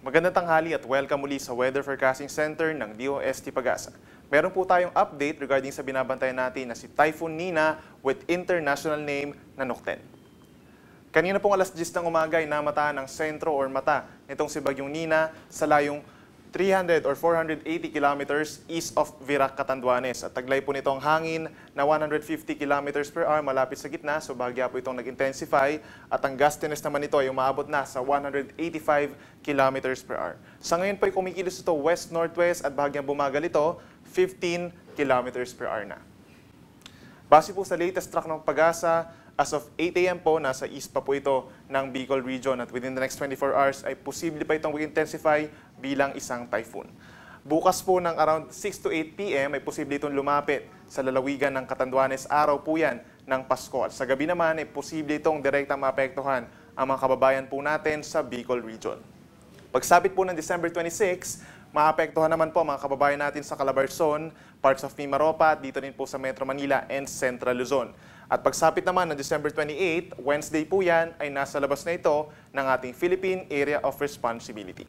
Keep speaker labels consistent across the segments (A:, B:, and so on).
A: Magandang tanghali at welcome muli sa Weather Forecasting Center ng DOST Pag-asa. Meron po tayong update regarding sa binabantayan natin na si Typhoon Nina with international name na Nokten. Kanina pong alas 10 ng umaga ay namataan ang sentro or mata nitong si Bagyong Nina sa layong 300 or 480 kilometers east of Virac, Catanduanes. At taglay po nito ang hangin na 150 kilometers per hour malapit sa gitna, so bahagya po itong nag-intensify. At ang gustiness naman nito ay umaabot na sa 185 kilometers per hour. Sa ngayon po ay kumikilos ito west-northwest at bahagyang bumagal ito 15 kilometers per hour na. Base po sa latest track ng Pag-asa, as of 8 a.m. po, nasa east pa po ito ng Bicol region at within the next 24 hours ay posible pa itong mag-intensify bilang isang typhoon. Bukas po ng around 6 to 8 p.m. ay posible itong lumapit sa lalawigan ng Catanduanes. Araw po yan ng Pasko. At sa gabi naman ay posible itong direktang maapektuhan ang mga kababayan po natin sa Bicol region. Pagsapit po ng December 26, maapektuhan naman po mga kababayan natin sa Calabarzon, parts of Mimaropa, dito rin po sa Metro Manila and Central Luzon. At pagsapit naman ng December 28, Wednesday po yan, ay nasa labas na ito ng ating Philippine Area of Responsibility.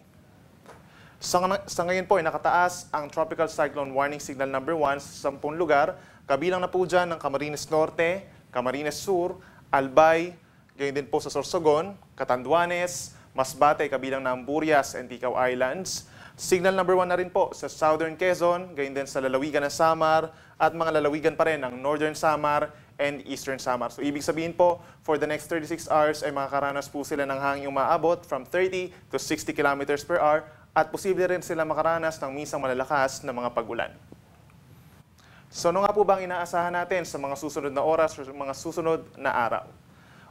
A: Sa ngayon po ay nakataas ang Tropical Cyclone Warning Signal number 1 sa 10 lugar. Kabilang na po dyan ng Camarines Norte, Camarines Sur, Albay, gayon din po sa Sorsogon, Catanduanes, Masbate, kabilang na Amburias and Ticao Islands. Signal number 1 na rin po sa Southern Quezon, gayon din sa lalawigan ng Samar at mga lalawigan pa rin ng Northern Samar and Eastern Samar. So ibig sabihin po, for the next 36 hours ay makakaranas po sila ng hangin umaabot from 30 to 60 kilometers per hour at posible rin sila makaranas ng minsang malalakas na mga pag-ulan. So ano nga po bang inaasahan natin sa mga susunod na oras o mga susunod na araw?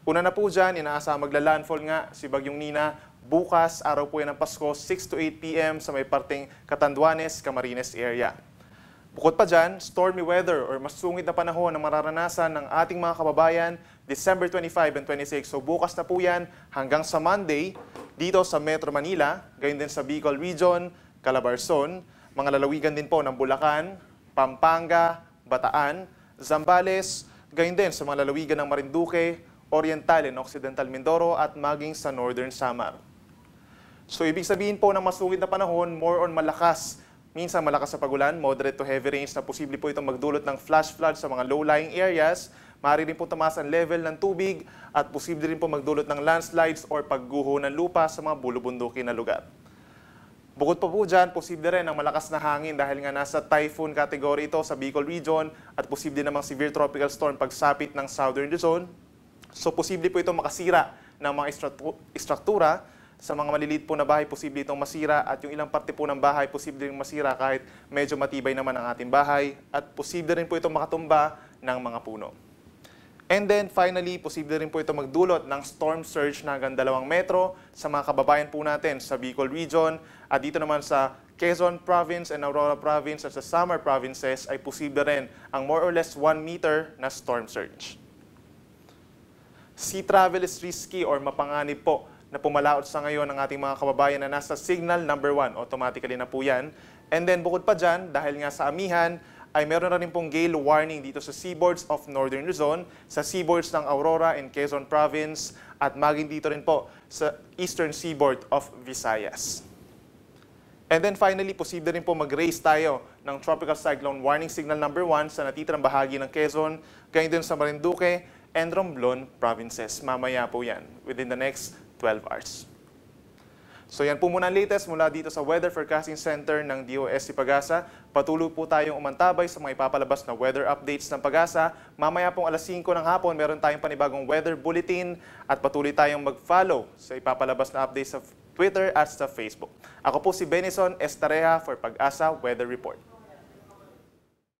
A: Una na po dyan, inaasahan magla-landfall nga si Bagyong Nina bukas, araw po yan ng Pasko, 6 to 8 p.m. sa may parteng Catanduanes, Camarines area. Bukod pa dyan, stormy weather or masungit na panahon ang mararanasan ng ating mga kababayan December 25 and 26. So bukas na po yan hanggang sa Monday dito sa Metro Manila, gayon din sa Bicol Region, Calabarzon, mga lalawigan din po ng Bulacan, Pampanga, Bataan, Zambales, gayon din sa mga lalawigan ng Marinduque, Oriental and Occidental Mindoro at maging sa Northern Samar. So ibig sabihin po ng masungit na panahon, more on malakas. Minsan malakas sa pagulan, moderate to heavy rains na posible po itong magdulot ng flash flood sa mga low-lying areas. Maaari rin po tumaas ang level ng tubig at posible rin po magdulot ng landslides or pagguho ng lupa sa mga bulubundukin na lugar. Bukod pa po dyan, posible rin ang malakas na hangin dahil nga nasa typhoon category ito sa Bicol region at posible namang severe tropical storm pagsapit ng Southern Luzon. So posible po itong makasira ng mga istruktura. Sa mga maliliit po na bahay, posible itong masira at yung ilang parte po ng bahay, posible rin masira kahit medyo matibay naman ang ating bahay at posible rin po itong makatumba ng mga puno. And then finally, posible rin po itong magdulot ng storm surge na hanggang 2 metro sa mga kababayan po natin sa Bicol region at dito naman sa Quezon Province and Aurora Province at sa Samar Provinces ay posible rin ang more or less 1 meter na storm surge. Sea travel is risky or mapanganib po na pumalaot sa ngayon ng ating mga kababayan na nasa signal number 1. Automatically na po yan. And then bukod pa dyan, dahil nga sa amihan, ay meron na rin pong gale warning dito sa seaboards of Northern Luzon, sa seaboards ng Aurora and Quezon Province, at maging dito rin po sa eastern seaboard of Visayas. And then finally, posible rin po mag-raise tayo ng Tropical Cyclone Warning Signal number 1 sa natitirang bahagi ng Quezon, gayon din sa Marinduque and Romblon Provinces. Mamaya po yan, within the next 12 hours. So yan po muna ang latest mula dito sa Weather Forecasting Center ng DOST Pag-asa. Patuloy po tayong umantabay sa mga ipapalabas na weather updates ng Pag-asa. Mamaya pong alas 5 ng hapon, meron tayong panibagong weather bulletin at patuloy tayong mag-follow sa ipapalabas na updates sa Twitter at sa Facebook. Ako po si Benison Estareja for Pag-asa Weather Report.